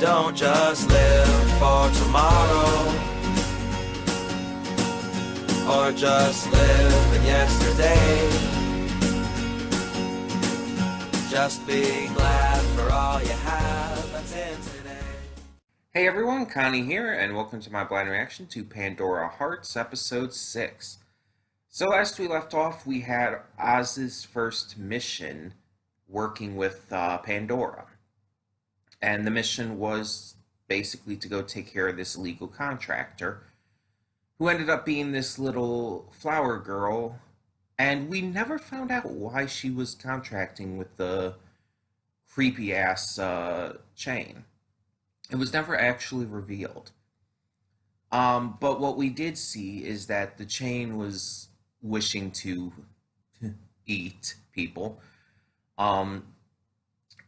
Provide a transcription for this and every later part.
Don't just live for tomorrow, or just live in yesterday. Just be glad for all you have that's in today. Hey everyone, Connie here, and welcome to my blind reaction to Pandora Hearts, Episode 6. So last we left off, we had Oz's first mission working with Pandora. And the mission was basically to go take care of this illegal contractor, who ended up being this little flower girl, and we never found out why she was contracting with the creepy-ass chain. It was never actually revealed. But what we did see is that the chain was wishing to eat people.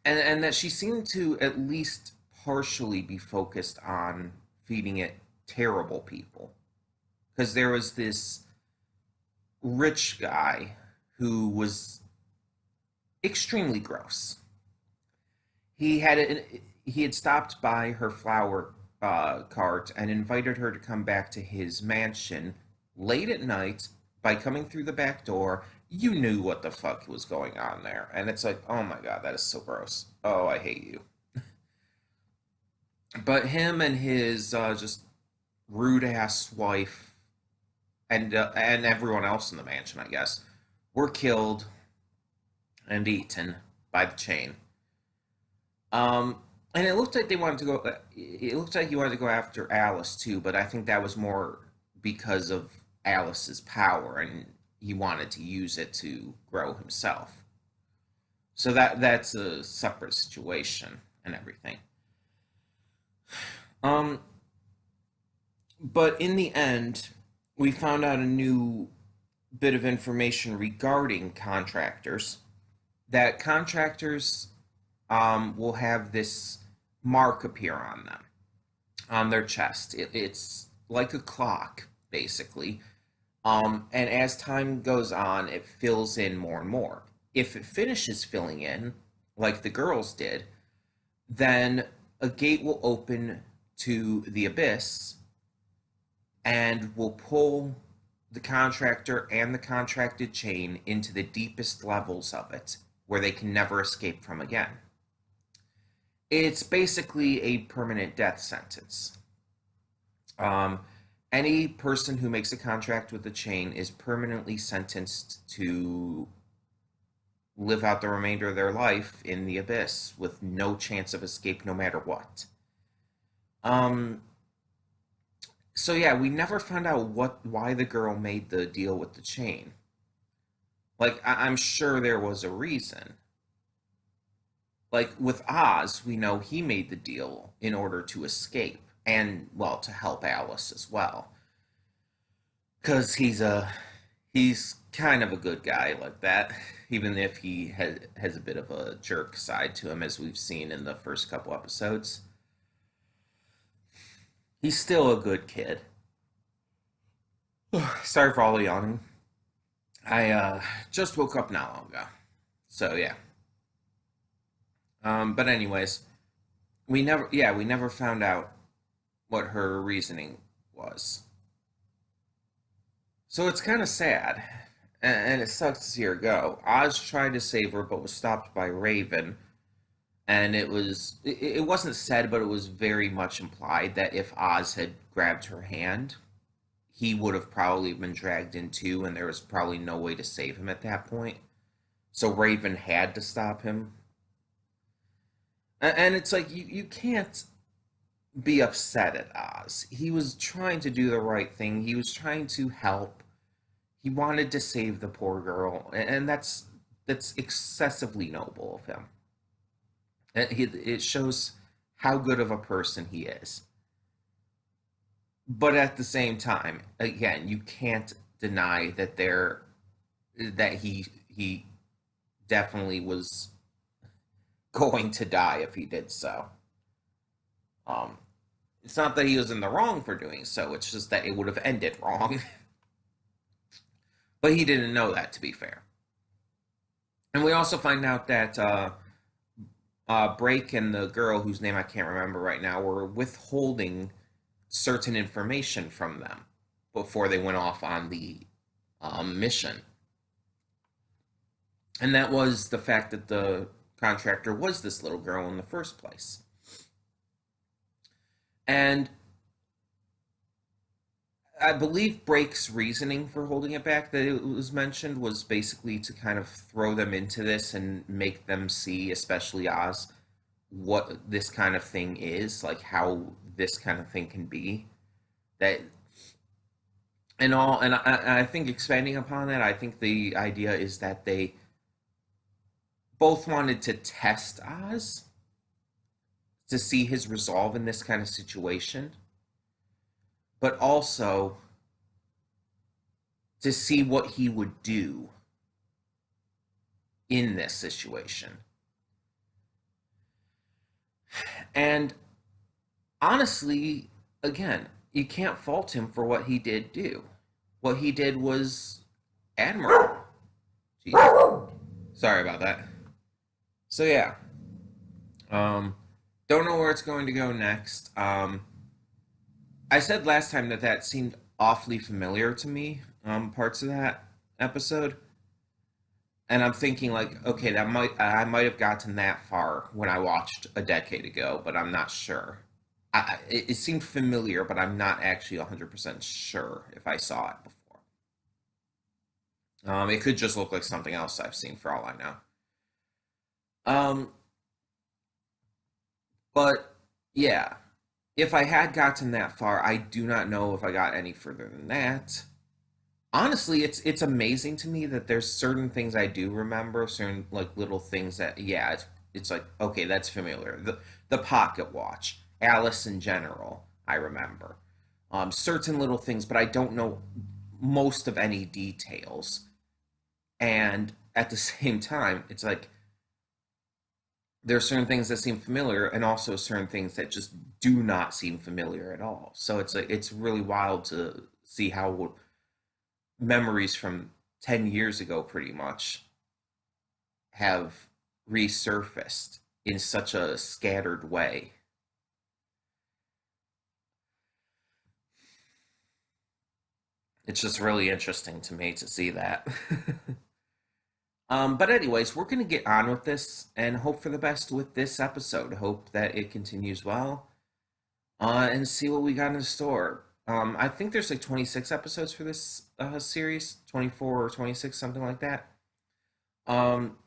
And that she seemed to at least partially be focused on feeding it terrible people. Because there was this rich guy who was extremely gross. He had stopped by her flower cart and invited her to come back to his mansion late at night by coming through the back door. You knew what the fuck was going on there. And it's like, oh my god, that is so gross. Oh, I hate you. But him and his just rude ass wife and everyone else in the mansion, I guess, were killed and eaten by the chain. And it looked like they wanted to go. It looked like he wanted to go after Alice too, but I think that was more because of Alice's power, and he wanted to use it to grow himself. So that's a separate situation and everything. But in the end, we found out a new bit of information regarding contractors. That contractors will have this mark appear on them, on their chest. It's like a clock, basically. And as time goes on, it fills in more and more. If it finishes filling in, like the girls did, then a gate will open to the abyss and will pull the contractor and the contracted chain into the deepest levels of it, where they can never escape from again. It's basically a permanent death sentence. Any person who makes a contract with the chain is permanently sentenced to live out the remainder of their life in the abyss with no chance of escape no matter what. So yeah, we never found out why the girl made the deal with the chain. Like, I'm sure there was a reason. Like, with Oz, we know he made the deal in order to escape, and, well, to help Alice as well. Because he's kind of a good guy like that, even if he has a bit of a jerk side to him, as we've seen in the first couple episodes. He's still a good kid. Sorry for all the yawning. I just woke up not long ago. So, yeah. But anyways, we never found out what her reasoning was. So it's kind of sad, and it sucks to see her go. Oz tried to save her, but was stopped by Raven, and it wasn't said, but it was very much implied that if Oz had grabbed her hand, he would have probably been dragged in too, and there was probably no way to save him at that point. So Raven had to stop him. And it's like, you can't be upset at Oz. He was trying to do the right thing. He was trying to help. He wanted to save the poor girl, and that's excessively noble of him. It shows how good of a person he is. But at the same time, again, you can't deny that he definitely was going to die if he did so. It's not that he was in the wrong for doing so, it's just that it would have ended wrong. But he didn't know that, to be fair. And we also find out that Break and the girl whose name I can't remember right now were withholding certain information from them before they went off on the mission. And that was the fact that the contractor was this little girl in the first place. And I believe Break's reasoning for holding it back that it was mentioned was basically to kind of throw them into this and make them see, especially Oz, what this kind of thing is, like how this kind of thing can be. That and I think expanding upon that, I think the idea is that they both wanted to test Oz to see his resolve in this kind of situation, but also to see what he would do in this situation. And honestly, again, you can't fault him for what he did do. What he did was admirable. Jeez. Sorry about that. So yeah. Um don't know where it's going to go next. I said last time that that seemed awfully familiar to me, parts of that episode. And I'm thinking like, okay, that might I might have gotten that far when I watched a decade ago, but I'm not sure. It seemed familiar, but I'm not actually 100% sure if I saw it before. It could just look like something else I've seen for all I know. Um, but yeah, if I had gotten that far, I do not know if I got any further than that. Honestly, it's amazing to me that there's certain things I do remember, certain like little things that yeah, it's like okay, that's familiar. The pocket watch, Alice in general, I remember. Certain little things, but I don't know most of any details. And at the same time, it's like there are certain things that seem familiar and also certain things that just do not seem familiar at all. So it's like it's really wild to see how memories from 10 years ago pretty much have resurfaced in such a scattered way. It's just really interesting to me to see that. But anyways, we're gonna get on with this and hope for the best with this episode. Hope that it continues well, and see what we got in store. I think there's like 26 episodes for this series, 24 or 26, something like that. Um,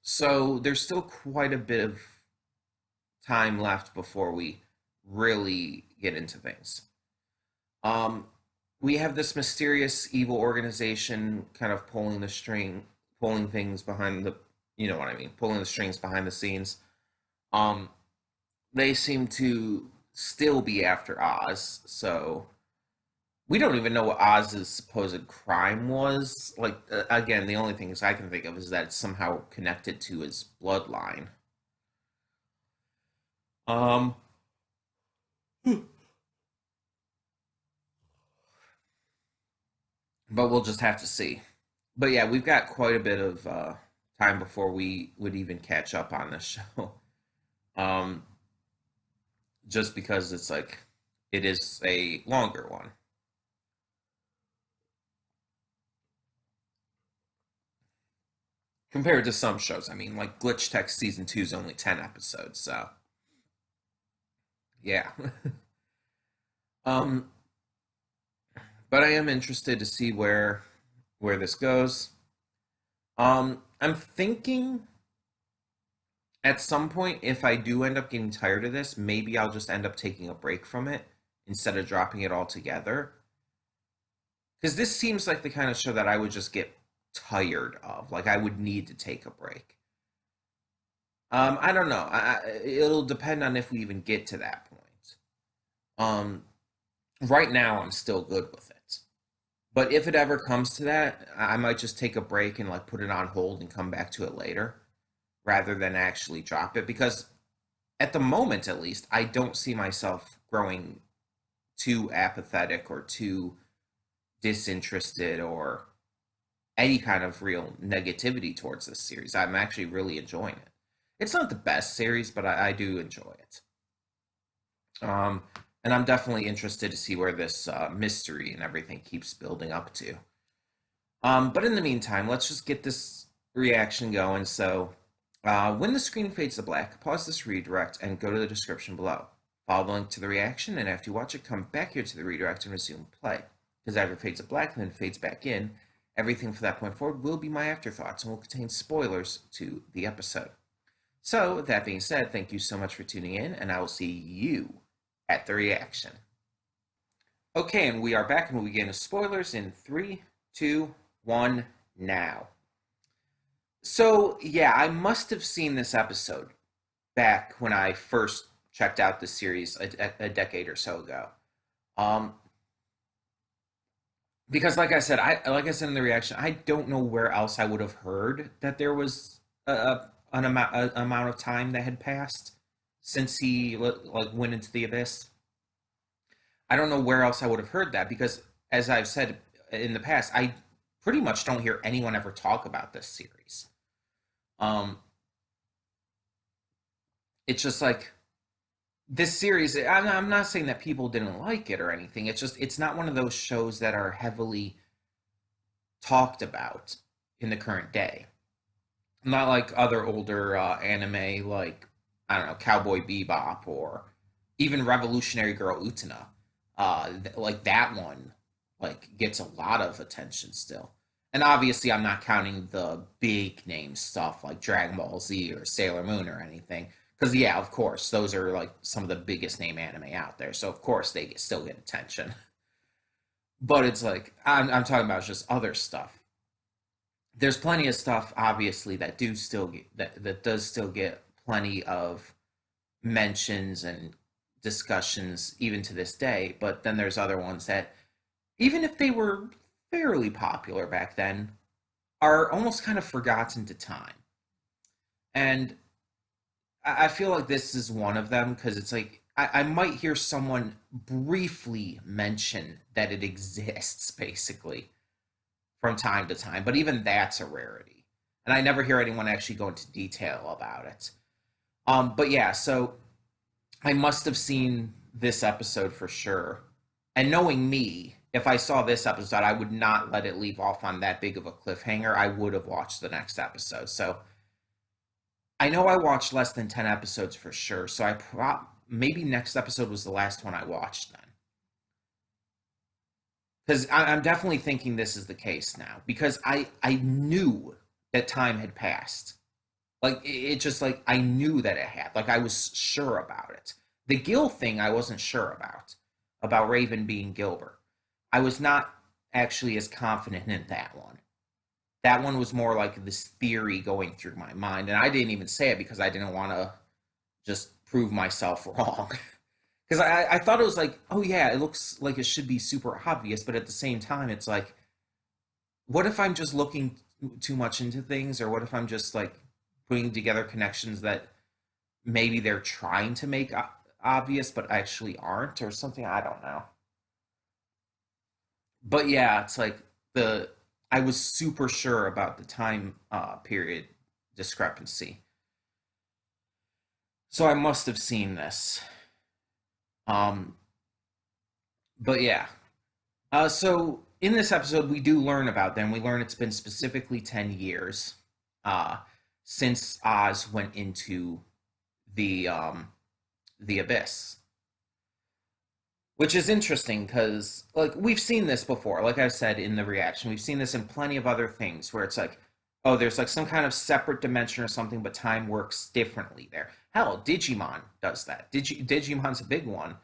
so there's still quite a bit of time left before we really get into things. Um, we have this mysterious evil organization kind of pulling things behind the, you know what I mean, pulling the strings behind the scenes. Um, they seem to still be after Oz, so we don't even know what Oz's supposed crime was. Like, again, the only things I can think of is that it's somehow connected to his bloodline. Um, but we'll just have to see. But yeah, we've got quite a bit of time before we would even catch up on this show. Um, just because it's like it is a longer one compared to some shows. I mean, like Glitch Tech season 2 is only 10 episodes, so yeah. um, but I am interested to see where this goes. I'm thinking at some point, if I do end up getting tired of this, maybe I'll just end up taking a break from it instead of dropping it altogether. Because this seems like the kind of show that I would just get tired of. Like I would need to take a break. I don't know. It'll depend on if we even get to that point. Um, right now, I'm still good with it. But if it ever comes to that, I might just take a break and like put it on hold and come back to it later rather than actually drop it because at the moment at least I don't see myself growing too apathetic or too disinterested or any kind of real negativity towards this series. I'm actually really enjoying it. It's not the best series, but I do enjoy it. Um, and I'm definitely interested to see where this mystery and everything keeps building up to. But in the meantime, let's just get this reaction going. So, when the screen fades to black, pause this redirect and go to the description below. Follow the link to the reaction, and after you watch it, come back here to the redirect and resume play. Because after it fades to black and then fades back in, everything from that point forward will be my afterthoughts and will contain spoilers to the episode. So, with that being said, thank you so much for tuning in, and I will see you at the reaction. Okay, and we are back, and we begin with spoilers in 3, 2, 1, now. So, yeah, I must have seen this episode back when I first checked out the series a decade or so ago. Um, because, like I said in the reaction, I don't know where else I would have heard that there was an amount of time that had passed since he like went into the abyss. I don't know where else I would have heard that because, as I've said in the past, I pretty much don't hear anyone ever talk about this series. Um, it's just like this series. I'm not saying that people didn't like it or anything. It's just it's not one of those shows that are heavily talked about in the current day. Not like other older anime, like I don't know, Cowboy Bebop or even Revolutionary Girl Utena. Like that one, like gets a lot of attention still. And obviously, I'm not counting the big name stuff like Dragon Ball Z or Sailor Moon or anything. Because yeah, of course, those are like some of the biggest name anime out there. So of course still get attention. But it's like I'm talking about just other stuff. There's plenty of stuff obviously that does still get plenty of mentions and discussions even to this day, but then there's other ones that even if they were fairly popular back then are almost kind of forgotten to time. And I feel like this is one of them because it's like I might hear someone briefly mention that it exists basically from time to time, but even that's a rarity. And I never hear anyone actually go into detail about it. But yeah, so I must have seen this episode for sure. And knowing me, if I saw this episode, I would not let it leave off on that big of a cliffhanger. I would have watched the next episode. So I know I watched less than 10 episodes for sure. So maybe next episode was the last one I watched then. Because I'm definitely thinking this is the case now. Because I knew that time had passed. Like it just like I knew that it had. Like I was sure about it. The Gil thing I wasn't sure about Raven being Gilbert. I was not actually as confident in that one. That one was more like this theory going through my mind, and I didn't even say it because I didn't want to just prove myself wrong. Because I thought it was like, oh yeah, it looks like it should be super obvious, but at the same time, it's like, what if I'm just looking too much into things, or what if I'm just like putting together connections that maybe they're trying to make obvious but actually aren't or something. I don't know. But yeah, it's like the I was super sure about the time period discrepancy. So I must have seen this. Um but yeah. So in this episode we do learn about them. We learn it's been specifically 10 years uh since Oz went into the abyss, which is interesting because like we've seen this before. Like I said in the reaction, we've seen this in plenty of other things where it's like, oh, there's like some kind of separate dimension or something, but time works differently there. Hell, Digimon does that. Digimon's a big one.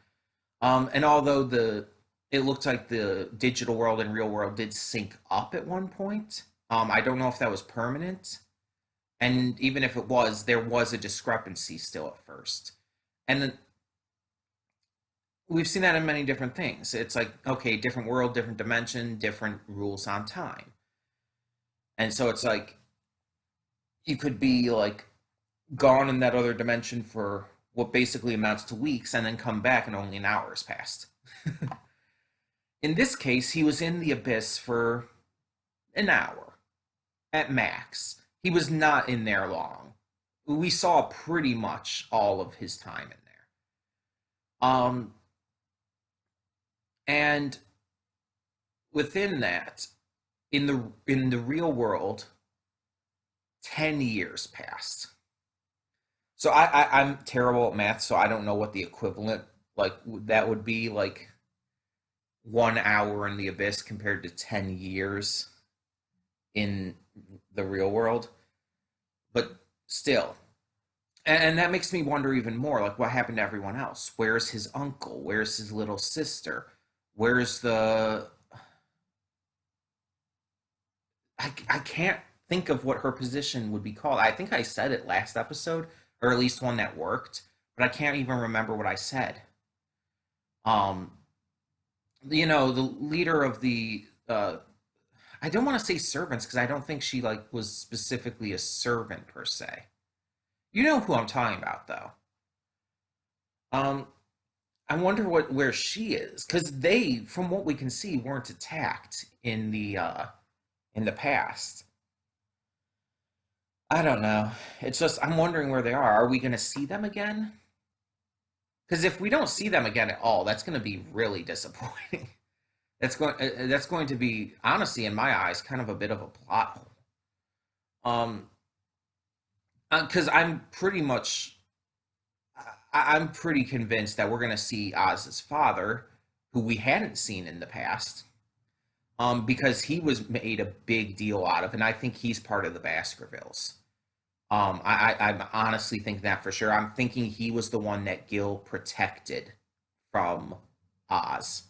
And although the it looked like the digital world and real world did sync up at one point, I don't know if that was permanent. And even if it was, there was a discrepancy still at first. And then we've seen that in many different things. It's like, okay, different world, different dimension, different rules on time. And so it's like you could be like gone in that other dimension for what basically amounts to weeks and then come back and only an hour has passed. In this case, he was in the abyss for an hour at max. He was not in there long, we saw pretty much all of his time in there. And within that, in the real world, 10 years passed. So I'm terrible at math, so I don't know what the equivalent like that would be, like 1 hour in the abyss compared to 10 years in the real world. But still, and that makes me wonder even more, like what happened to everyone else? Where's his uncle? Where's his little sister? Where's the I can't think of what her position would be called. I think I said it last episode, or at least one that worked, but I can't even remember what I said. Um, the leader of the I don't want to say servants because I don't think she like was specifically a servant per se. You know who I'm talking about though. Um, I wonder where she is because they, from what we can see, weren't attacked in the past. I don't know. It's just I'm wondering where they are. Are we going to see them again? Because if we don't see them again at all, that's going to be really disappointing. That's going to be honestly, in my eyes, kind of a bit of a plot hole. Because I'm pretty much, I'm pretty convinced that we're going to see Oz's father, who we hadn't seen in the past, because he was made a big deal out of, and I think he's part of the Baskervilles. I'm honestly thinking that for sure. I'm thinking he was the one that Gil protected from Oz.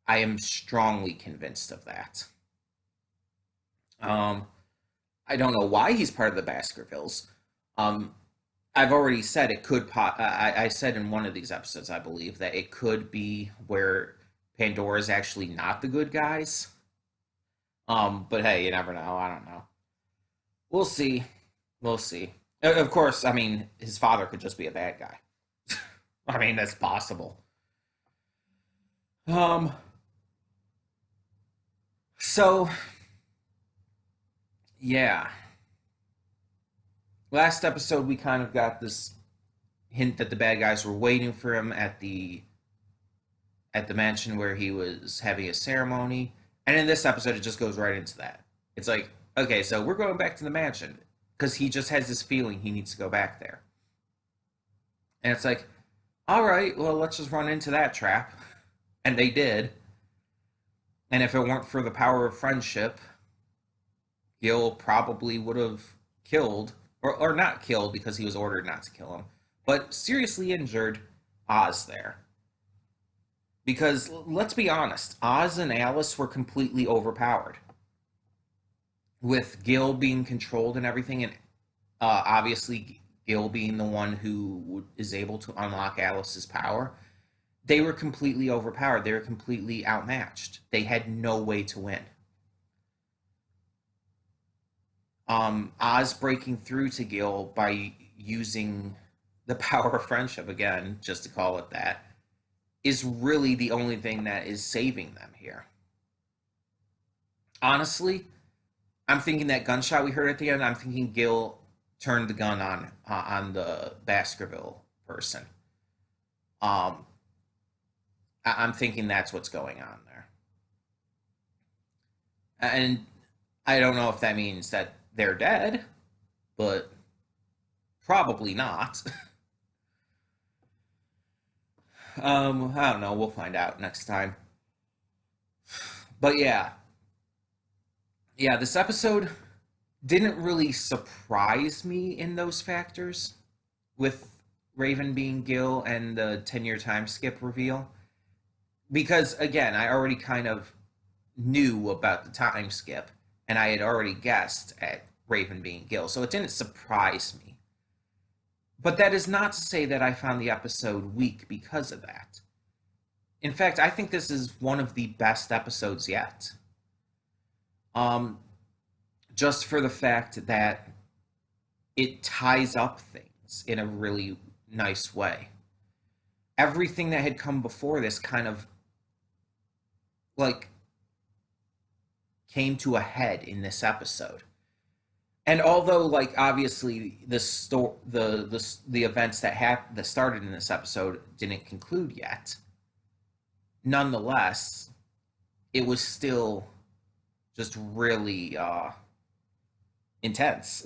I am strongly convinced of that. Um, I don't know why he's part of the Baskervilles. Um, I've already said it could. I said in one of these episodes, I believe, that it could be where Pandora is actually not the good guys. But hey, you never know. I don't know. We'll see. We'll see. Of course, I mean, his father could just be a bad guy. I mean, that's possible. Um, so yeah, last episode we kind of got this hint that the bad guys were waiting for him at the mansion where he was having a ceremony, and in this episode it just goes right into that. It's like, okay, so we're going back to the mansion because he just has this feeling he needs to go back there, and it's like, all right, well, let's just run into that trap, and they did. And if it weren't for the power of friendship, Gil probably would have killed, or not killed because he was ordered not to kill him, but seriously injured Oz there. Because let's be honest, Oz and Alice were completely overpowered. With Gil being controlled and everything, and obviously Gil being the one who is able to unlock Alice's power, they were completely overpowered. They were completely outmatched. They had no way to win. Oz breaking through to Gil by using the power of friendship again, just to call it that, is really the only thing that is saving them here. Honestly, I'm thinking that gunshot we heard at the end. I'm thinking Gil turned the gun on the Baskerville person. Um, I'm thinking that's what's going on there, and I don't know if that means that they're dead, but probably not. I don't know. We'll find out next time. But yeah, yeah, this episode didn't really surprise me in those factors with Raven being Gil and the 10-year time skip reveal. Because, again, I already kind of knew about the time skip and I had already guessed at Raven being Gil. So it didn't surprise me. But that is not to say that I found the episode weak because of that. In fact, I think this is one of the best episodes yet. Um, just for the fact that it ties up things in a really nice way. Everything that had come before this kind of like came to a head in this episode. And although, like, obviously the events that started in this episode didn't conclude yet, nonetheless, it was still just really intense,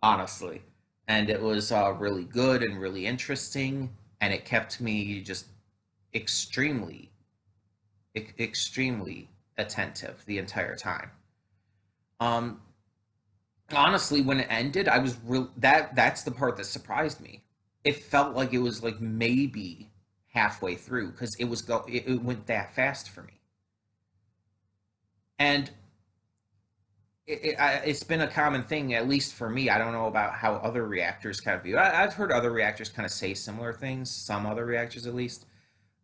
honestly. And it was really good and really interesting, and it kept me just extremely, extremely attentive the entire time. Um, Honestly, when it ended, I was real that's the part that surprised me. It felt like it was like maybe halfway through because it went that fast for me. And it's been a common thing, at least for me. I don't know about how other reactors kind of view. I've heard other reactors kind of say similar things. Some other reactors, at least,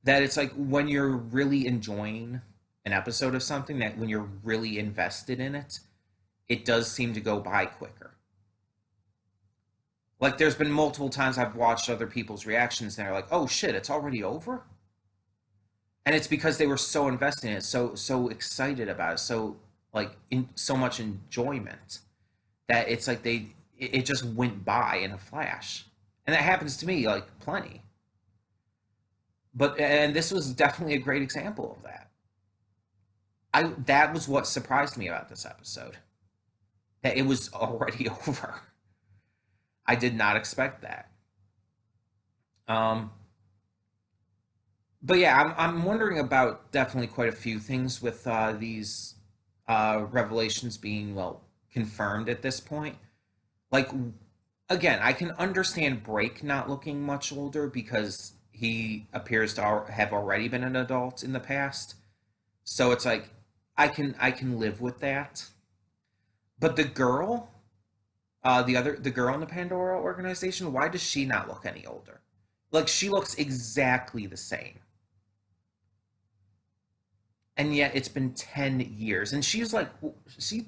that it's like when you're really enjoying an episode of something, that when you're really invested in it, it does seem to go by quicker. Like there's been multiple times I've watched other people's reactions and they're like, "Oh shit, it's already over." And it's because they were so invested in it, so excited about it, so like in so much enjoyment that it's like it just went by in a flash. And that happens to me like plenty. But and this was definitely a great example of that. I That was what surprised me about this episode. That it was already over. I did not expect that. Um but yeah, I'm wondering about definitely quite a few things with these revelations being well confirmed at this point. Like again, I can understand Break not looking much older because he appears to have already been an adult in the past. So it's like I can live with that. But the girl in the Pandora organization, why does she not look any older? Like she looks exactly the same. And yet it's been 10 years and she's like she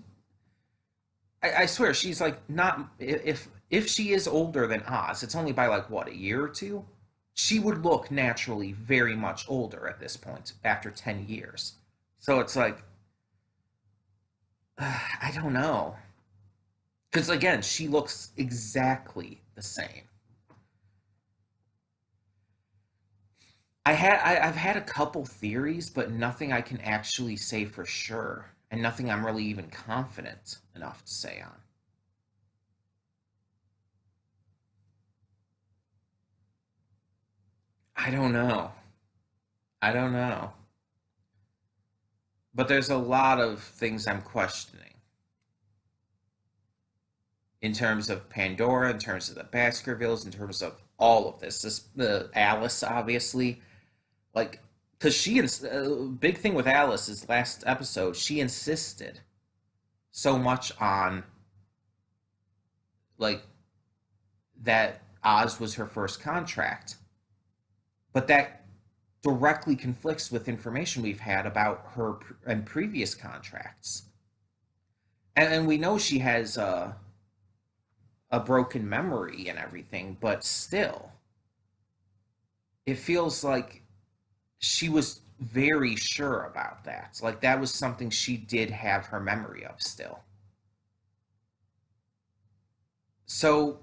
I swear she's like not if she is older than Oz, it's only by like what, a year or two. She would look naturally very much older at this point after 10 years. So it's like I don't know, because again she looks exactly the same. I've had a couple theories, but nothing I can actually say for sure, and nothing I'm really even confident enough to say on. I don't know. I don't know. But there's a lot of things I'm questioning in terms of Pandora, in terms of the Baskervilles, in terms of all of this. This the Alice, obviously, like because big thing with Alice is last episode she insisted so much on like that Oz was her first contract, but that directly conflicts with information we've had about her and previous contracts. And we know she has a broken memory and everything, but still, it feels like she was very sure about that. Like that was something she did have her memory of still. So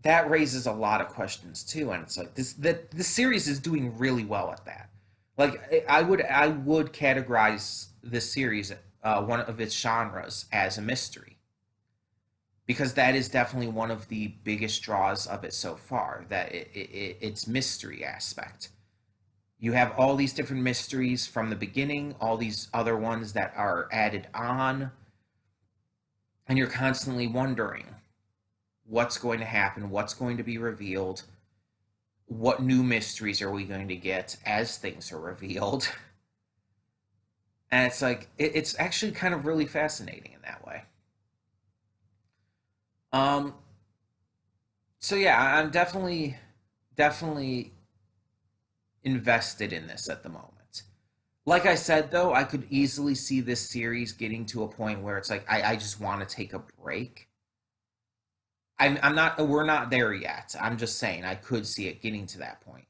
that raises a lot of questions too, and it's like this series is doing really well at that. Like I would categorize this series one of its genres as a mystery because that is definitely one of the biggest draws of it so far, that its mystery aspect. You have all these different mysteries from the beginning, all these other ones that are added on, and you're constantly wondering what's going to happen, what's going to be revealed, what new mysteries are we going to get as things are revealed. And it's like it's actually kind of really fascinating in that way. Um, so yeah, I'm definitely invested in this at the moment. Like I said, though, I could easily see this series getting to a point where it's like I just want to take a break. I'm not. We're not there yet. I'm just saying I could see it getting to that point.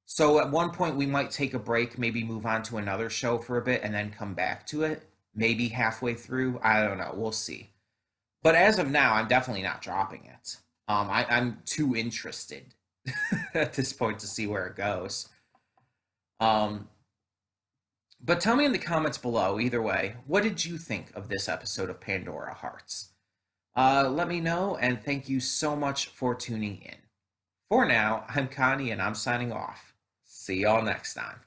So at one point we might take a break, maybe move on to another show for a bit, and then come back to it. Maybe halfway through. I don't know. We'll see. But as of now, I'm definitely not dropping it. I'm too interested at this point to see where it goes. Um, but tell me in the comments below, either way, what did you think of this episode of Pandora Hearts? Let me know, and thank you so much for tuning in. For now, I'm Connie, and I'm signing off. See y'all next time.